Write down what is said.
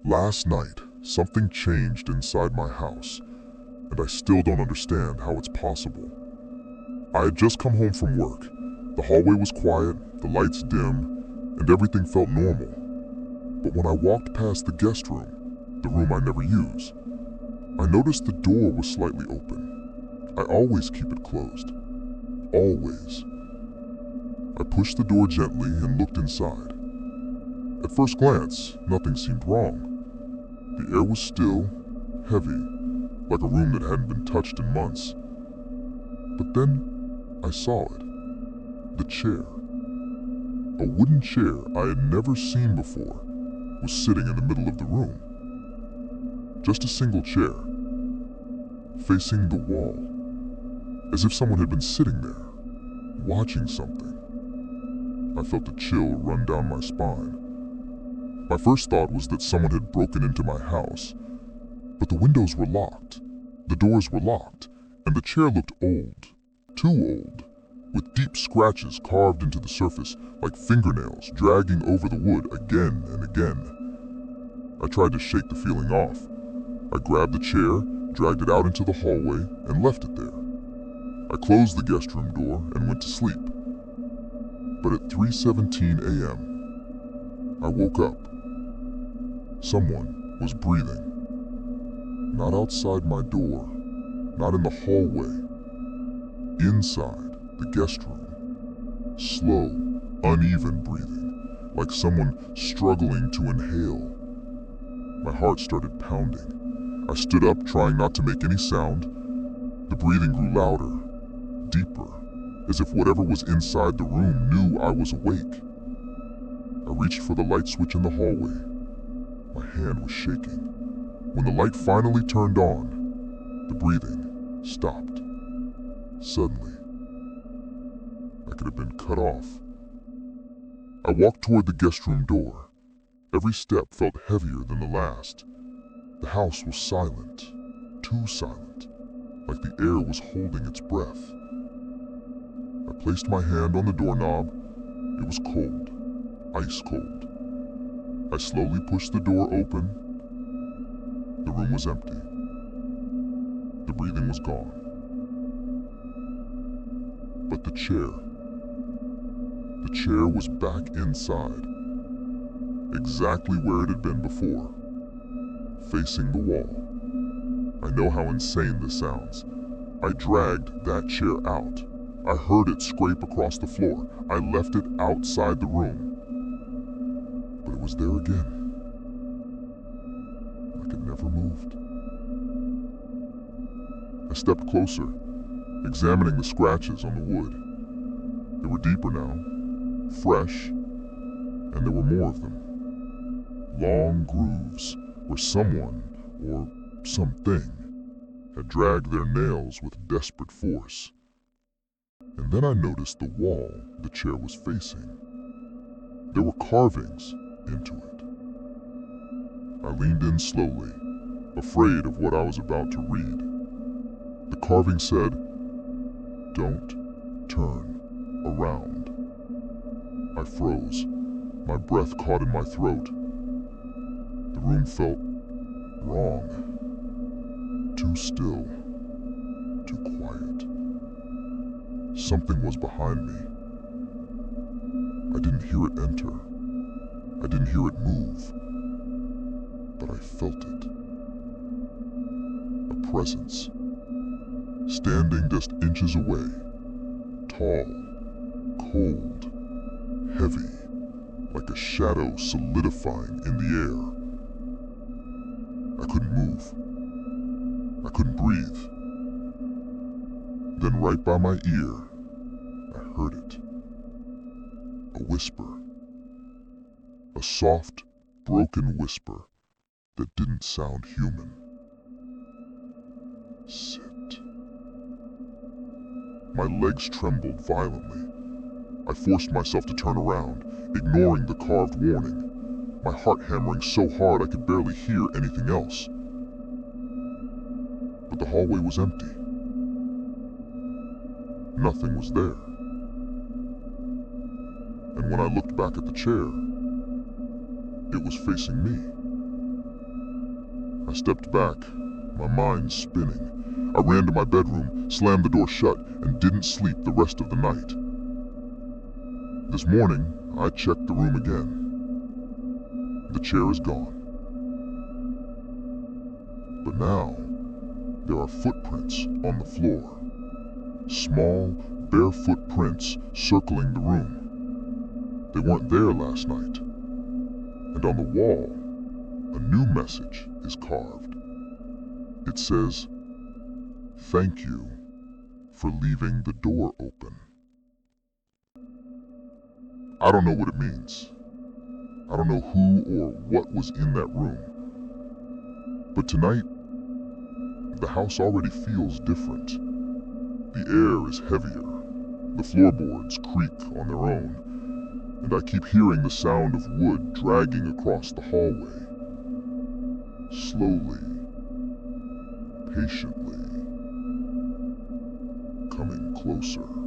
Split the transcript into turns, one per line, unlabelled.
Last night, something changed inside my house, and I still don't understand how it's possible. I had just come home from work. The hallway was quiet, the lights dim, and everything felt normal. But when I walked past the guest room, the room I never use, I noticed the door was slightly open. I always keep it closed. Always. I pushed the door gently and looked inside. At first glance, nothing seemed wrong. The air was still, heavy, like a room that hadn't been touched in months. But then, I saw it. The chair. A wooden chair I had never seen before was sitting in the middle of the room. Just a single chair, facing the wall, as if someone had been sitting there, watching something. I felt a chill run down my spine. My first thought was that someone had broken into my house, but the windows were locked, the doors were locked, and the chair looked old, too old, with deep scratches carved into the surface like fingernails dragging over the wood again and again. I tried to shake the feeling off. I grabbed the chair, dragged it out into the hallway, and left it there. I closed the guest room door and went to sleep. But at 3:17 a.m., I woke up. Someone was breathing. Not outside my door, not in the hallway. Inside the guest room. Slow, uneven breathing, like someone struggling to inhale. My heart started pounding. I stood up, trying not to make any sound. The breathing grew louder, deeper, as if whatever was inside the room knew I was awake. I reached for the light switch in the hallway. My hand was shaking. When the light finally turned on, the breathing stopped. Suddenly, I could have been cut off. I walked toward the guest room door. Every step felt heavier than the last. The house was silent, too silent, like the air was holding its breath. I placed my hand on the doorknob. It was cold, ice cold. I slowly pushed the door open. The room was empty. The breathing was gone. But the chair was back inside, exactly where it had been before, facing the wall. I know how insane this sounds. I dragged that chair out. I heard it scrape across the floor. I left it outside the room. But it was there again. Like it never moved. I stepped closer, examining the scratches on the wood. They were deeper now, fresh, and there were more of them. Long grooves where someone, or something, had dragged their nails with desperate force. And then I noticed the wall the chair was facing. There were carvings into it. I leaned in slowly, afraid of what I was about to read. The carving said, "Don't turn around." I froze, my breath caught in my throat. The room felt wrong, too still, too quiet. Something was behind me. I didn't hear it enter. I didn't hear it move. But I felt it. A presence. Standing just inches away. Tall, cold, heavy, like a shadow solidifying in the air. I couldn't move. I couldn't breathe. Then right by my ear, I heard it. A whisper. A soft, broken whisper that didn't sound human. Sit. My legs trembled violently. I forced myself to turn around, ignoring the carved warning, my heart hammering so hard I could barely hear anything else. But the hallway was empty. Nothing was there. And when I looked back at the chair, it was facing me. I stepped back, my mind spinning. I ran to my bedroom, slammed the door shut, and didn't sleep the rest of the night. This morning, I checked the room again. The chair is gone. But now, there are footprints on the floor. Small, barefoot prints circling the room. They weren't there last night. And on the wall, a new message is carved. It says, "Thank you for leaving the door open." I don't know what it means. I don't know who or what was in that room. But tonight, the house already feels different. The air is heavier. The floorboards creak on their own. And I keep hearing the sound of wood dragging across the hallway. Slowly, patiently, coming closer.